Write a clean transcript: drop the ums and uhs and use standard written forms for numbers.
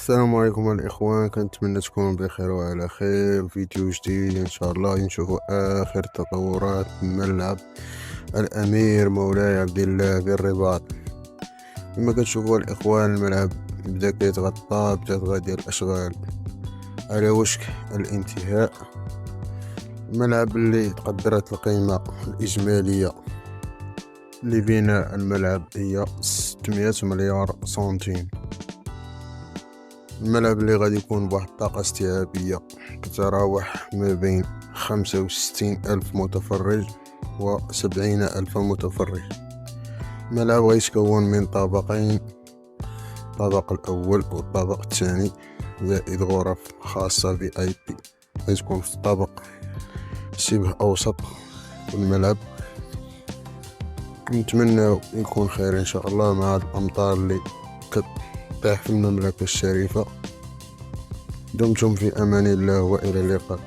السلام عليكم الإخوان، كنتمنى تكونوا بخير وعلى خير. فيديو جديد إن شاء الله نشوفوا آخر تطورات ملعب الأمير مولاي عبد الله بالرباط. كما كتشوفوا الإخوان، الملعب بدا كيتغطى، بدات غادي الأشغال على وشك الانتهاء. الملعب اللي تقدرت القيمة الإجمالية لبناء الملعب هي 600 مليار سنتيم. الملعب اللي غادي يكون بواحد الطاقة استيعابية تتراوح ما بين 65 ألف متفرج و 70 ألف متفرج. الملعب غيتكون من طابقين، الطابق الأول والطابق الثاني، زائد غرف خاصة VIP غتكون في الطابق شبه أوسط الملعب. نتمنى يكون خير إن شاء الله مع الأمطار اللي كتطيح في المملكة الشريفة. دمتم في أمان الله وإلى اللقاء.